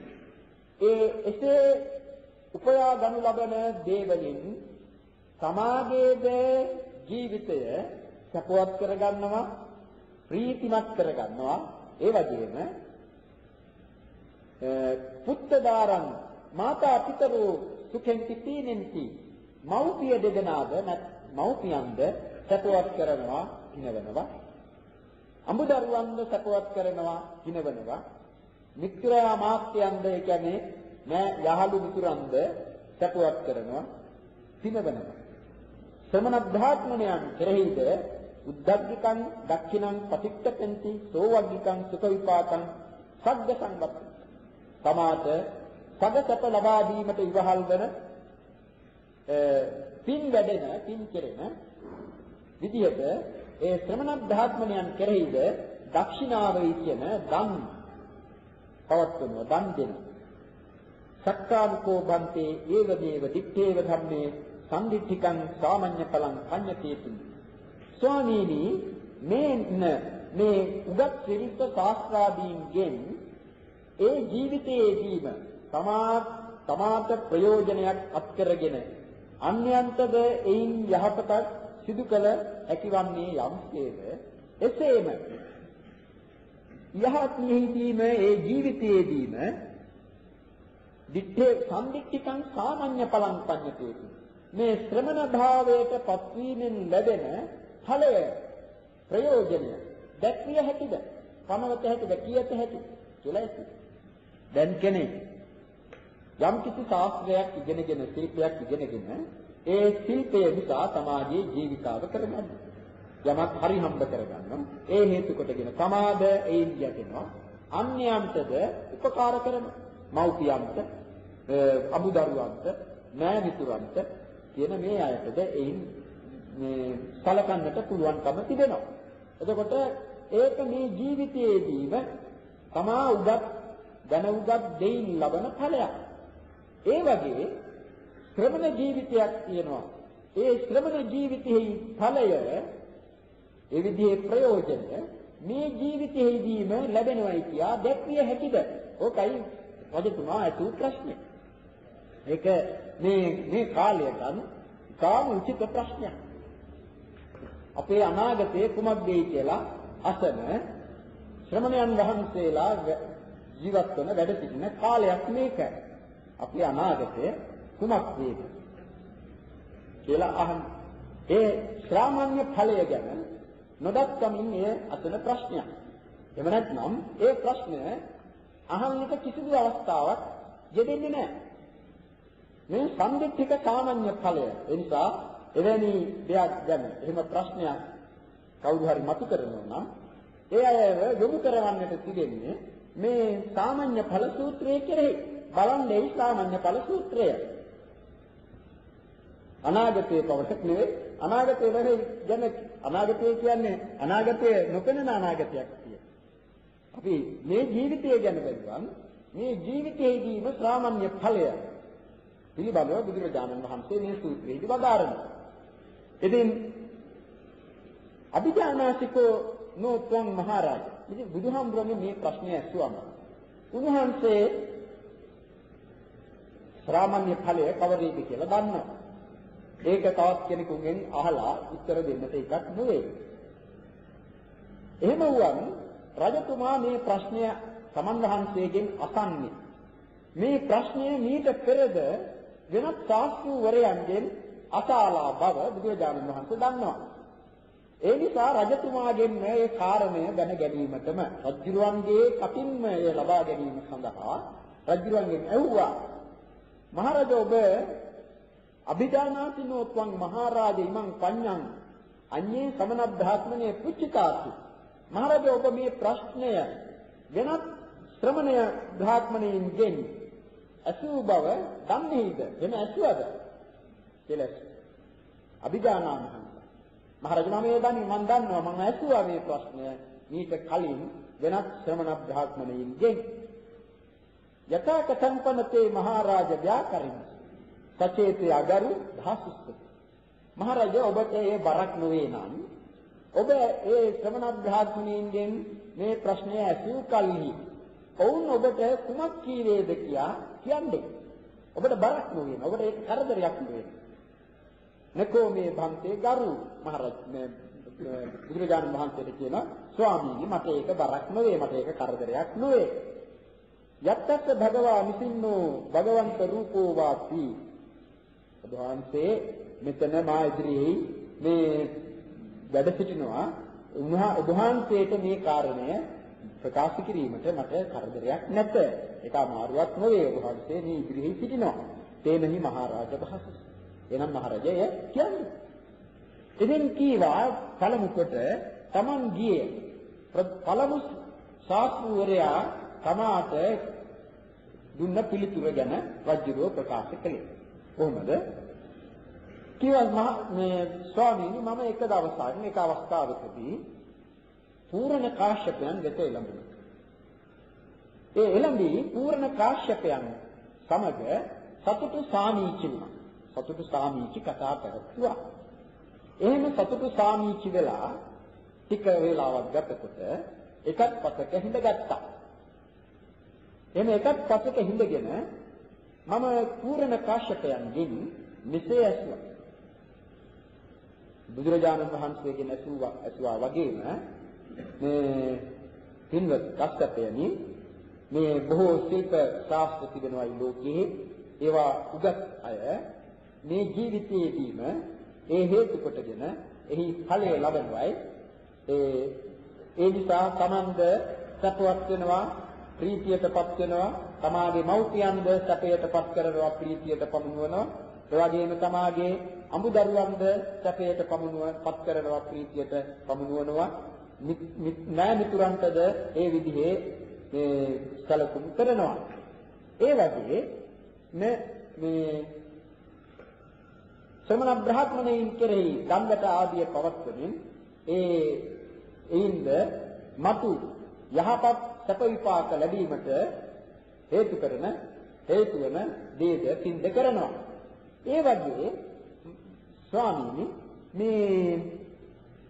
එසේ උපයා ගනු ලබන දේවලින් තමාගේද ජීවිතය සපවත් කරගන්නවා, ප්‍රීතිමත් කරගන්නවා. ඒ වගේම පුත්තදාරං මාතා පිතරෝ සුඛෙන්ති තීනෙන්ති. මෞපිය දෙදෙනාද මෞපියන්ද සපවත් කරනවා, හිනවනවා. අමුදරුවන්ද සපවත් කරනවා, හිනවනවා. මිත්‍රා මාත්‍යන්ද ඒ කියන්නේ යහළු මිතුරන්ද සපවත් කරනවා, හිනවනවා. ශ්‍රමණ බ්‍රාහ්මණයන් කෙරෙහිද උද්දග්ගිකං දක්ඛිනං පතික්කපෙන්ති සෝවග්ගිකං සුඛ විපාකං සග්ග සංවප්පති. තමාට සගසප ලබා දීමට ඉවහල් වන පින් කෙරෙන විදිහට ඒ ශ්‍රමණ බ්‍රාහ්මණයන් කෙරෙහිද දක්ෂිනාවයි කියන දන් පවත්වනවා, දන් දෙනවා. සක්කානිකෝ බන්තේ ඒව දේව දිත්තේව ධම්මේ සම්දිට්ඨිකං සාමඤ්ඤ ඵලං පඤ්ඤතේති. ස්වාමීනි මේ උගත් ශ්‍රීත්ව ශාස්ත්‍රාදීන්ගෙන් ඒ ජීවිතයේදීම තමාට ප්‍රයෝජනයක් අත්කරගෙන අන්‍යයන්ටද එයින් යහපතක් සිදු කළ හැකිවන්නේ යම්සේද එසේම යහත්ෙහිදීම ඒ ජීවිතයේදීම දිත්තේ සම්දික්ඛිකං සාමාන්‍ය ඵලං පඤ්ඤතේති. මේ ශ්‍රමණ භාවයට පත්වීමෙන් ලැබෙන ඵලය ප්‍රයෝජනය දැක්විය හැකිද? පනවත හැකිද? කියත හැකිද කියලා ඇති. දැන් කෙනෙක් යම් කිසි ශාස්ත්‍රයක් ඉගෙනගෙන ශිල්පයක් ඉගෙනගෙන ඒ ශිල්පය නිසා සමාජයේ ජීවිකාව කරගන්න. යමක් හරි හම්බ කරගන්නවා. ඒ හේතු කොටගෙන සමාද ඒන් යටෙනවා. අන්‍යයන්ටද උපකාර කරන මව්පියන්ට, අමුදරුවන්ට, නෑමිතුරන්ට කියන මේ අයටද ඒන් සලකන්නට පුළුවන්කම තිබෙනවා. එතකොට ඒක මේ ජීවිතයේදීම තමා දැන උගත් දෙයින් ලබන ඵලයක්. ඒ වගේ ශ්‍රමණ ජීවිතයක් තියෙනවා. ඒ ශ්‍රමණ ජීවිතයේ ඵලය ඒ විදිහේ ප්‍රයෝජනය මේ ජීවිතයේදීම ලැබෙනවයි කියා දැක්විය හැකිද? ඕකයි රජතුමා අසූ ප්‍රශ්නේ. ඒක මේ කාලයට කාම උචිත ප්‍රශ්නයක්. අපේ අනාගතයේ කුමක්දයි කියලා අසන ශ්‍රමණයන් වහන්සේලා ජීවත් වන වැඩ සිටින කාලයක් මේක. අපේ අනාගතය කුමක් වේද කියලා අහන ඒ ශ්‍රාමණ්‍ය ඵලය ගැන නොදක්කමින් එය අසන ප්‍රශ්නයක්. එහෙම නැත්නම් ඒ ප්‍රශ්නය අහන්නට කිසිදු අවස්ථාවක් යෙදෙන්නේ නැහැ. මේ සම්දිත්තික සාමාන්‍ය ඵලය. ඒ නිසා එවැනි දෙයක් ගැන එහෙම ප්‍රශ්නයක් කවුරු හරි මතු කරනවා නම් ඒ අය යොමු කරවන්නට තිබෙන්නේ මේ සාමාන්‍ය ඵල සූත්‍රයේ කෙරෙහි. බලන්නේ සාමාන්‍ය ඵල සූත්‍රය. අනාගතයේ පවසක් නෙවෙයි අනාගතයේ නෙවෙයි ගැන අනාගතය කියන්නේ අනාගතයේ නොපෙනෙන අනාගතයක් කියන්නේ. අපි මේ ජීවිතය ගැන බලුවම මේ ජීවිතයේදීම සාමාන්‍ය ඵලය පිළිබඳව බුදුරජාණන් වහන්සේ මේ සූත්‍රයේදී වදාරනවා. ඉතින් අභිජානාසිකෝ නෝත්වං මහරජ. ඉතින් බුදුහාමුදුරනේ මේ ප්‍රශ්නය ඇසුවම උන්වහන්සේ සාමාන්‍ය ඵලය කවරේද කියලා දන්නවා. ඒක තවත් කෙනෙකුගෙන් අහලා උත්තර දෙන්නට එකක් නෙවෙයි. එහෙම වුවන් රජතුමා මේ ප්‍රශ්නය සමන් වහන්සේගෙන් අසන්නේ. මේ ප්‍රශ්නය මීට පෙරද වෙනත් ශාස්ත්‍රවරයන්ගෙන් අසාලා බව බුදුරජාණන් වහන්සේ දන්නවා. ඒ නිසා රජතුමාගෙන් මේ කාරණය දැන ගැනීමටම රජුරුවන්ගේ කටින්ම ඒ ලබා ගැනීම සඳහා රජුරුවන්ගෙන් ඇහුවා. මහරජ ඔබ අභිජානාතිනෝත්වං මහරජ ඉමං පඤ්ඤං අඤ්ඤේ සමන බ්‍රාහ්මණේ පුච්චිතාති. මහරජ ඔබ මේ ප්‍රශ්නය වෙනත් ශ්‍රමණය බ්‍රාහ්මණයින්ගෙන් අසූ බව දන්නේද? වෙන ඇසුවද? කියලා අභිජානාමහං මහරජා මේ දන්නේ මම දන්නවා මම ඇසුවා මේ ප්‍රශ්නය මීට කලින් වෙනත් ශ්‍රමණ බ්‍රාහ්මණයින්ගෙන්. යථා කතම්පනතේ මහරජ ව්‍යාකරින් සචේතේ අගරු ධාසුස්ත. මහරජා ඔබට ඒ බරක් නොවේ නම් ඔබ ඒ ශ්‍රමණ බ්‍රාහ්මණයින්ගෙන් මේ ප්‍රශ්නය ඇසූ කල්හි ඔවුන් ඔබට කුමක් කීවේද කියා කියන්නේ. ඔබට බරක් නොවේ. ඔබට ඒක කරදරයක් නෙවෙයි. නකෝ මේ භන්තේ ගරු මහරජ මේ බුදුරජාණන් වහන්සේට කියන ස්වාමීනි මට ඒක බරක් නොවේ. මට ඒක කරදරයක් නොවේ. යත්තත් භගවා මිසින්නෝ භගවන්ත රූපෝ වාති. බුදුහන්සේ මෙතන මා ඉදිරියේ මේ වැඩ සිටිනවා. උන්වහන්සේට මේ කාරණය ප්‍රකාශ කිරීමට මට කරදරයක් නැත. ඒක අමාරුවක් නොවේ. උන්වහන්සේ මේ ඉදිරියේ සිටිනවා. තේනහි මහරජ භාසස. එනම් මහරජය කියන්නේ. ඉතින් කීවා පළමු කොට තමන් ගියේ පළමු ශාස්ත්‍රවරයා තමාට දුන්න පිළිතුර ගැන රජුව ප්‍රකාශ කළේ. කොහොමද? කීවා මේ ස්වාමීනි මම එක දවසක් එක අවස්ථාවකදී පූර්ණ කාශ්‍යපයන් වෙත එළඹුණා. ඒ එළඹී පූර්ණ කාශ්‍යපයන් සමග සතුටු සාමීචි වුණා. සතුටු සාමීචි කතා කරතුවා. එහෙම සතුටු සාමීචි වෙලා ටික වේලාවක් ගතකොට එකත් පතක හිඳගත්තා. එහෙම එකත් පතක හිඳගෙන මම පූර්ණ කාශ්‍යපයන්ගෙන් මෙසේ ඇසුවා. බුදුරජාණන් වහන්සේගෙන් ඇසුවා වගේම මේ පින්වත් කාශ්‍යපයනි මේ බොහෝ ශිල්ප ශාස්ත්‍ර තිබෙනවායි ලෝකයේ ඒවා උගත් අය මේ ජීවිතයේදීම ඒ හේතු කොටගෙන එහි ඵලය ලබනවායි ඒ නිසා තමන්ද සතුටක් වෙනවා ප්‍රීතියටපත් වෙනවා තමාගේ මව්පියන්ද සැපයටපත් කරනවා ප්‍රීතියට පමුණවනවා ඒ වගේම තමාගේ අමුදරුවන්ද සැපයට පමුණවපත් කරනවා ප්‍රීතියට පමුණවනවා නෑ මිතුරන්ටද ඒ විදිහේ මේ සැලකුම් කරනවා ඒ වගේ මේ ශ්‍රමණ බ්‍රාහ්මණයින් කෙරෙහි දණ්ඩට ආදිය පවත්වමින් ඒින්ද මතු යහපත් සැප විපාක ලැබීමට හේතු වන දේද සිද්ධ කරනවා. ඒ වගේ ස්වාමීනි මේ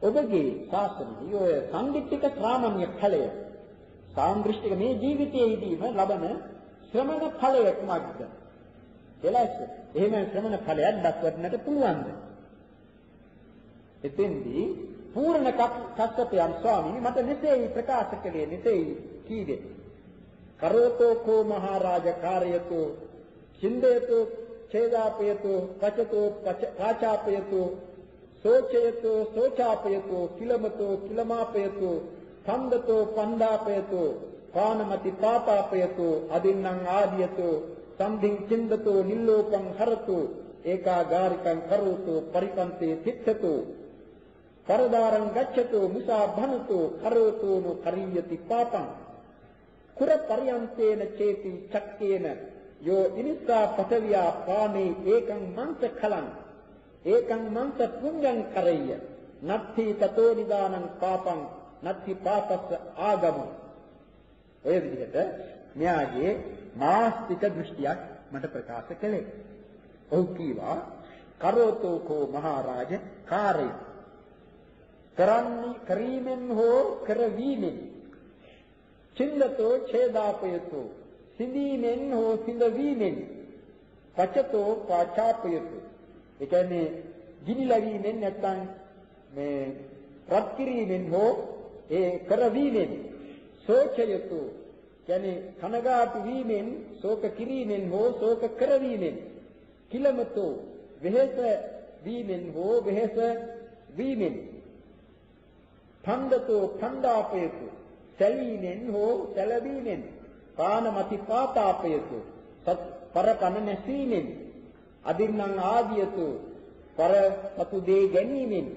ඔබගේ ශාස්ත්‍රයේ ඔය සංදිට්ඨික ශ්‍රාමණ්‍ය ඵලය සාන්දෘෂ්ටික මේ ජීවිතයේදීම ලබන ශ්‍රමණ ඵලය කුමක්ද? එලෙස එහෙම ශ්‍රමණ ඵලයක් දක්වන්නට පුළුවන්ද? එතෙන්දී පූර්ණ කස්සපයන් ස්වාමීනි මට මෙසේ ප්‍රකාශ කළේ මෙසේ කීවේ. කරෝතෝ කෝ මහරජ කාර්යතෝ චින්දයතෝ ඡේදාපයතෝ පචතෝ පාචාපයතෝ සෝචයතෝ සෝචාපයතෝ කිලමතෝ කිලමාපයතෝ පන්දතෝ පන්දාපයතෝ පානමති පාපාපයතෝ අදින්නම් ආදියතෝ සම්ධින් චින්දතෝ නිල්ලෝකං හරතෝ ඒකාගාරිකං කරෝතෝ පරිපන්තේ තිත්තතෝ පරදාරං ගච්ඡතෝ මුසා භනතෝ කරෝතෝ නෝ කරියති පාපං කුර පරියන්තේන චේති චක්කේන යෝ ඉනිස්සා පඨවියා පාමේ ඒකං මන්ත කලං ඒකං මන්ත පුඤ්ඤං කරෙය්‍ය නත්ථි තතෝ නිදානං පාපං නත්ථි පාපස්ස ආගමෝ. ඔය විදිහට මෙයාගේ නාස්තික දෘෂ්ටියක් මට ප්‍රකාශ කළේ. ඔහු කීවා කරෝතෝ කෝ මහරජ කාර්ය කරන්නේ කරීමෙන් හෝ කරවීමෙන් චින්නතෝ ඡේදාපයතෝ සිඳීමෙන් හෝ සිඳවීමෙන් පචතෝ පාචාපයතෝ. ඒ කියන්නේ ගිනිලවීමෙන් නැත්නම් මේ රත් කිරීමෙන් හෝ ඒ කරවීමෙන් සෝචයතෝ කියන්නේ කනගාටු වීමෙන් ශෝක කිරීමෙන් හෝ ශෝක කරවීමෙන් කිලමතෝ වෙහෙස වීමෙන් හෝ වෙහෙස වීමෙන් ඡන්දතෝ ඡන්දාපයතෝ සැලීමෙන් හෝ සැලවීමෙන් පානමති පාතාපයතෝ පරපන නැසීමෙන් අදින්නම් ආදියතෝ පර සතු දේ ගැනීමෙන්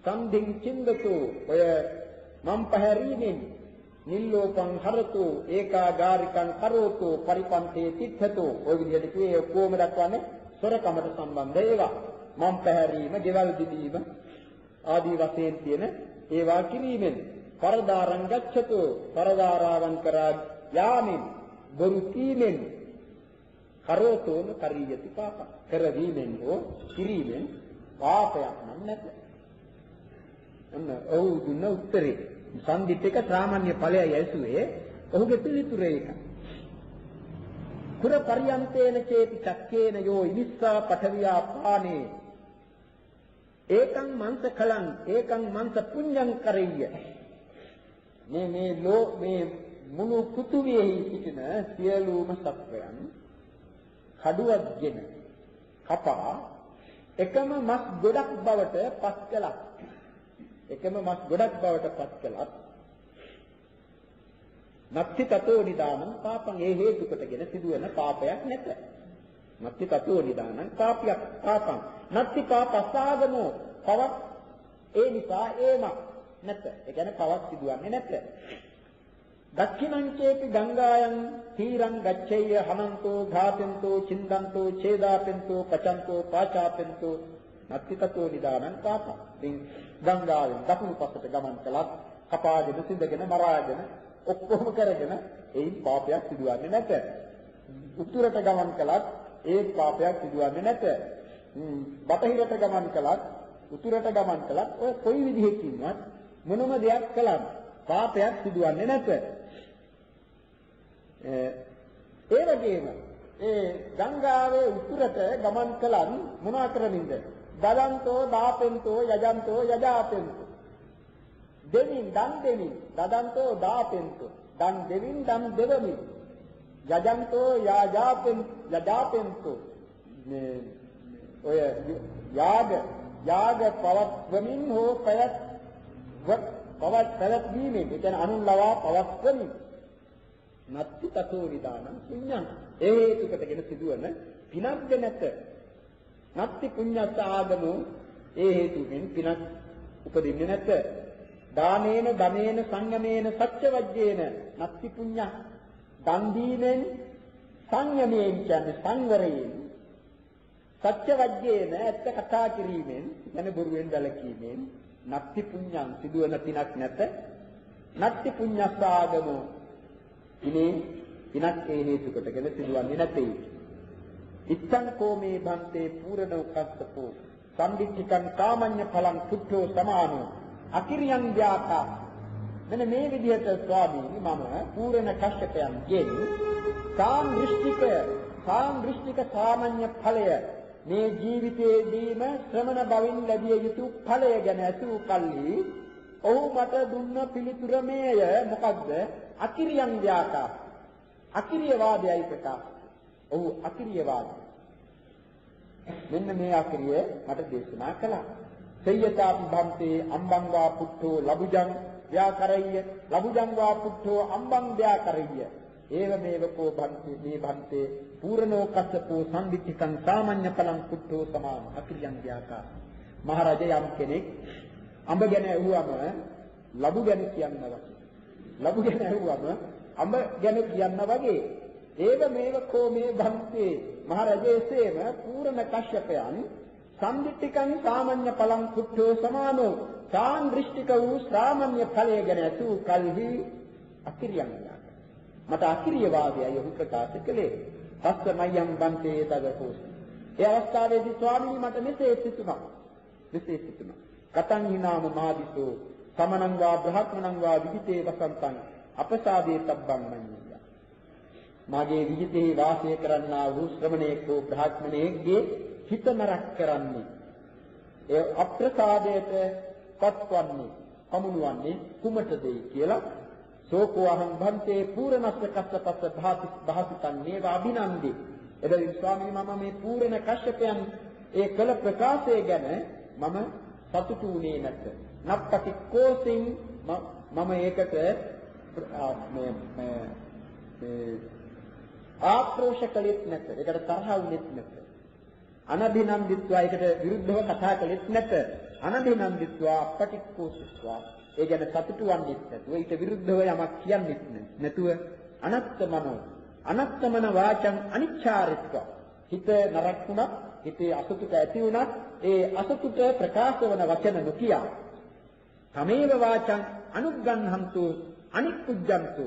සම්දින් චින්දතෝ ඔය මම් පැහැරීමෙන් නිල්ලෝපං හරතෝ ඒකාගාරිකං කරෝතෝ පරිපන්තේ තිත්තතෝ. ඔය විදිහට කියේ ඔක්කොම දක්වන්නේ සොරකමට සම්බන්ධ ඒවා. මම් පැහැරීම, ගෙවල් දිදීම ආදී වශයෙන් තියෙන ඒවා කිරීමෙන් පරදාරං ගච්ඡතෝ පරදාරාවන් කරා යාමෙන් බොරු කීමෙන් කරෝතෝන කරියති පාප කරවීමෙන් හෝ කිරීමෙන් පාපයක් නම් නැත. අන්න ඔහු දුන්න උත්තරේ සම්දිත්තික සාමාන්‍ය ඵලයයි ඇසුවේ. ඔහුගේ පිළිතුර ඒක. කුර පරියන්තේන චේති චක්කේන යෝ ඉනිස්සා පඨවියා පානේ ඒකං මන්ස කලං ඒකං මන්ස පුඤ්ඤං කරෙය්‍ය. මේ මුළු පෘථුවියෙහි සිටින සියලුම සත්වයන් කඩුවක්ගෙන කපා එකම මස් ගොඩක් බවට පත් කළා. එකම මස් ගොඩක් බවට පත් කළත් නත්ති තතෝ නිදානං පාපං ඒ හේතු කොටගෙන සිදුවන පාපයක් නැත. නත්ති තතෝ නිදානං පාපං නත්ති පාපස්සාගමෝ පවක් ඒ නිසා ඒමක් නැත. ඒ කියන්නේ පවක් සිදුවන්නේ නැත. දක්ඛිනං චේති ගංගායන් තීරං ගච්ඡේය හනන්තෝ ඝාතෙන්තෝ චින්දන්තෝ ඡේදාපෙන්තෝ පචන්තෝ පාචාපෙන්තෝ නත්ති තතෝ නිදානං පාපං. ඉතින් ගංගාවෙන් දකුණු පසට ගමන් කළත් කපාගෙන සිඳගෙන මරාගෙන ඔක්කොම කරගෙන ඒ පාපයක් සිදුවන්නේ නැත. උතුරට ගමන් කළත් ඒ පාපයක් සිදුවන්නේ නැත. බටහිරට ගමන් කළත් උතුරට ගමන් කළත් ඔය කොයි විදිහකින්වත් මොනම දෙයක් කළත් පාපයක් සිදුවන්නේ නැත. ඒ වගේම ඒ ගංගාවේ උතුරට ගමන් කළත් මොනවා කරමින්ද? දදන්තෝ දාපෙන්තෝ යජන්තෝ යජාපෙන්තෝ දෙමින් දන් දෙමින් දදන්තෝ දාපෙන්තෝ දන් දෙමින් දන් දෙවමින් යජන්තෝ යජාපෙන්තෝ ඔය යාග පවත්වමින් හෝ පැවැත්වීමෙන් ඒ කියන්නේ අනුන් ලවා පවත්වමින් නත්ති තතෝ නිදානං පුඤ්ඤං ඒ හේතු කොටගෙන සිදුවන පිනක්ද නැත. නත්ති පුඤ්ඤස්ස ආගමෝ ඒ හේතුවෙන් පිනක් උපදින්නේ නැත. දානේන ධනේන සංයමේන සත්‍යවජ්ජේන නත්ති පුඤ්ඤං දන් දීමෙන් සංයමයෙන් කියන්නේ සංවරයෙන් සත්‍යවජ්ජේන ඇත්ත කතා කිරීමෙන් කියන්නේ බොරුවෙන් වැළකීමෙන් නත්ති පුඤ්ඤං සිදුවන පිනක් නැත. නත්ති පුඤ්ඤස්ස ආගමෝ ඉනේ පිනක් ඒ හේතු කොටගෙන සිදුවන්නේ නැtei. ඉත්තං කෝමේ භන්තේ පූර්ණෝ කස්සපෝ සම්දික්ඛිකං කාමඤ්ඤ ඵලං පුද්ධෝ සමානෝ අකිරියං ව්‍යාකා. මෙන්න මේ විදිහට ස්වාමීනි මම පූර්ණ කශ්‍යපයන්ගෙන් සාන්දෘෂ්ටික සාමාන්‍ය ඵලය මේ ජීවිතයේදීම ශ්‍රමණ බවින් ලැබිය යුතු ඵලය ගැන අසූ කල්හි ඔහු මට දුන්න පිළිතුර මේය. මොකද්ද? අකිරියං ව්‍යාකා. අකිරිය වාදයයි ප්‍රකාශ. ඔහු අකිරිය වාදය. මෙන්න මේ අකිරිය මට දේශනා කළා. සය්‍යතාපි භන්තේ අම්බං වා පුට්ඨෝ ලබුජං ව්‍යාකරෙය්‍ය ලබුජං වා පුට්ඨෝ අම්බං ව්‍යාකරෙය්‍ය ඒව මේව කෝ භන්තේ මේ භන්තේ පූර්ණෝ කස්සපෝ සම්දිත්තිකං සාමාන්‍ය ඵලං පුට්ඨෝ සමාන අකිරියං ව්‍යාකා. මහරජා යම් කෙනෙක් අඹ ගැන ඇහුවම ලබු ගැන කියන්න වගේ. ලබු ගැන ඇහුවම අඹ ගැන කියන්න වගේ. ඒව මේව කෝමේ භන්තේ මහරජේසේම පූර්ණ කශ්‍යපයන් සම්දිට්ඨිකං සාමාන්‍ය ඵලං කුට්ඨෝ සමානෝ සාන් දෘෂ්ටික වූ සාමාන්‍ය ඵලය ගැන ඇසු කල්හි අකිරියන් මට අකිරිය වාදයයි ඔහු ප්‍රකාශ කළේ. පස්ස මයම් බන්තේ තදකෝස්. ඒ අවස්ථාවේදී ස්වාමීනි මට මෙසේ සිතුණා. කතං හිනාම මාදිසෝ සමනං වා බ්‍රහ්මණං වා විජිතේ වසන්තං අපසාදේ තබ්බං මඤ්ඤය. මාගේ විජිතේ වාසය කරන්නා වූ ශ්‍රමණේක වූ බ්‍රහ්මණේකගේ හිත නරක කරන්නේ. ඒ අප්‍රසාදයට පත්වන්නේ පමුණුවන්නේ කුමටදයි කියලා සෝකෝ අහං භන්තේ පූර්ණස්ස කස්සපස්ස භාසිතං නේවා අභිනන්දි. එබැවින් ස්වාමීනි මම මේ පූර්ණ කශ්‍යපයන් ඒ කළ ප්‍රකාශය ගැන මම සතුටු වුණේ නැත. නප්පටි කෝසින් මම ඒකට ආක්‍රෝෂ කළෙත් නැත. ඒකට තරහ වුණෙත් නැත. අනභිනන්දිත්වා ඒකට විරුද්ධව කතා කළෙත් නැත. අනභිනන්දිත්වා අපටික්කෝසස්වා ඒ ගැන සතුටු වන්නේත් නැතුව ඊට විරුද්ධව යමක් කියන්නේත් නැතුව අනත්තමන වාචං අනිච්ඡාරිත්වා හිත නරක වුණත් හිතේ අසතුට ඇති වුණත් ඒ අසතුට ප්‍රකාශ වන වචන නොකිය තමේව වාචං අනුග්ගන්හන්තු අනික්කුජ්ජන්තු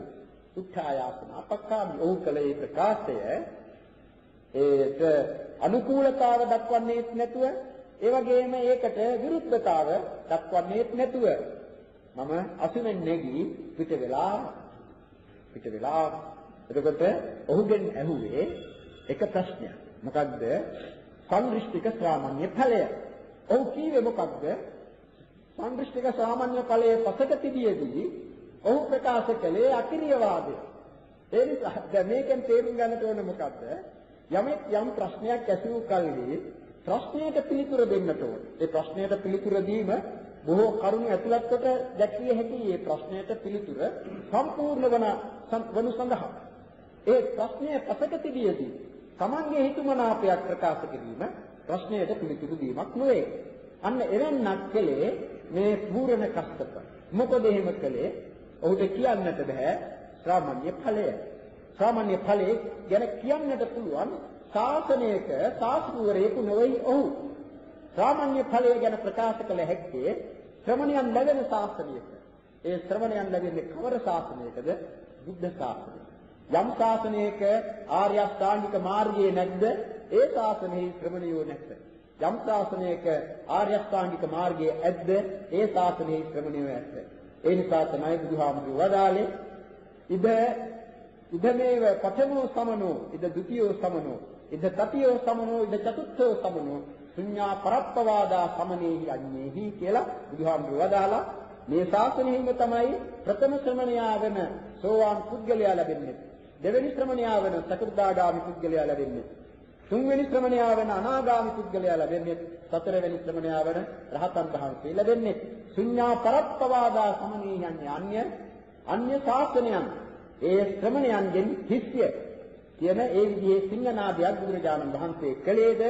උත්ථායාසන අපක්කාමි ඔහු කළ ඒ ප්‍රකාශය ඒට අනුකූලතාව දක්වන්නේත් නැතුව ඒ වගේම ඒකට විරුද්ධතාව දක්වන්නේත් නැතුව මම අසුනෙන් නැගී පිට වෙලා එතකොට ඔහුගෙන් ඇහුවේ එක ප්‍රශ්නයක්. මොකක්ද? සංදෘෂ්ටික සාමාන්‍ය ඵලය. ඔහු කීවේ මොකක්ද? සංදෘෂ්ටික සාමාන්‍ය ඵලයේ පසක තිබියදී ඔහු ප්‍රකාශ කළේ අකිරිය වාදය. ඒ නිසා දැන් මේකෙන් තේරුම් ගන්නට ඕන මොකක්ද? යම් ප්‍රශ්නයක් ඇසූ කල්හි ප්‍රශ්නයට පිළිතුර දෙන්නට ඕන. ඒ ප්‍රශ්නයට පිළිතුර දීම බොහෝ කරුණු ඇතුළත් කොට දැක්විය හැකි මේ ප්‍රශ්නයට පිළිතුර සම්පූර්ණ වනු සඳහා ඒ ප්‍රශ්නයේ පසක තිබියදී තමන්ගේ හිතුමනාපයක් ප්‍රකාශ කිරීම ප්‍රශ්නයට පිළිතුරු දීමක් නොවේ. අන්න එවන්නක් කලේ මේ පූර්ණ කස්සප. මොකද එහෙම කලේ? ඔහුට කියන්නට බෑ සාමාන්‍ය ඵලය. සාමාන්‍ය ඵලයේ ගැන කියන්නට පුළුවන් ශාසනයක ශාස්ත්‍රවරයෙකු නොවේ ඔහු. සාමාන්‍ය ඵලය ගැන ප්‍රකාශ කළ හැක්කේ ශ්‍රමණයන් ලැබෙන ශාසනයක. ඒ ශ්‍රමණයන් ලැබෙන්නේ කවර ශාසනයකද? බුද්ධ ශාසනය. යම් ශාසනයක ආර්ය අෂ්ටාංගික මාර්ගයේ නැද්ද? ඒ ශාසනයේ ශ්‍රමණයෝ නැත. යම් ශාසනයක ආර්ය අෂ්ටාංගික මාර්ගයේ ඇද්ද? ඒ ශාසනයේ ශ්‍රමණයෝ ඇත. ඒ නිසා තමයි බුදුහාමුදුරුවෝ වදාළේ ඉදමේව පඨමෝ සමනෝ ඉද ဒ ුතියෝ සමනෝ ඉද තතියෝ සමනෝ ඉද චතුත්ථෝ සමනෝ ශුඤ්ඤා පරප්පවාදා සමනේහි අඤ්ඤේහි කියලා බුදුහාමුදුරුවෝ වදාලා මේ ශාසනයෙහිම තමයි ප්‍රථම ශ්‍රමණයා වෙන සෝවාන් පුද්ගලයා ලැබෙන්නේ. දෙවෙනි ශ්‍රමණයා වෙන සකෘදාගාමි පුද්ගලයා ලැබෙන්නේ. තුන්වෙනි ශ්‍රමණයා වෙන අනාගාමි පුද්ගලයා ලැබෙන්නේ. හතරවෙනි ශ්‍රමණයා වෙන රහතන් වහන්සේ ලැබෙන්නේ. ශුඤ්ඤා පරප්පවාදා සමනේහි අන්‍ය ශාසනයන් ඒ ශ්‍රමණයන්ගෙන් හිස්ය කියන ඒ විදිහේ සිංහනාදයක් බුදුරජාණන් වහන්සේ කළේද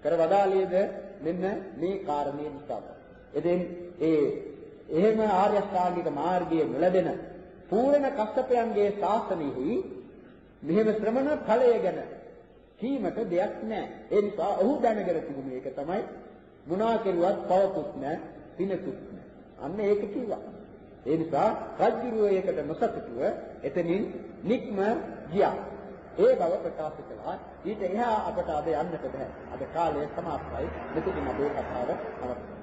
කරවදාලේද මෙන්න මේ කාරණේ නිසා. එදෙන් එහෙම ආර්ය අෂ්ටාංගික මාර්ගයේ නොලැබෙන පූර්ණ කස්සපයන්ගේ ශාසනයෙහි මෙහෙම ශ්‍රමණ ඵලය ගැන කීමට දෙයක් නැහැ. ඒ නිසා ඔහු දැනගෙන තිබුණේ ඒක තමයි මුණා කෙරුවත් පවතුත් නැහැ, පිනතුත් නැහැ. අන්න ඒක කිව්වා. ඒ නිසා රජුරෝ ඒකට නොසතුටුව එතනින් නික්ම ගියා. ඒ බව ප්‍රකාශ කළා. ඊට එහා අපට අද යන්නට බෑ. අද කාලය සමාප්තයි. මෙතනින් අපේ කතාව නවත්වමු.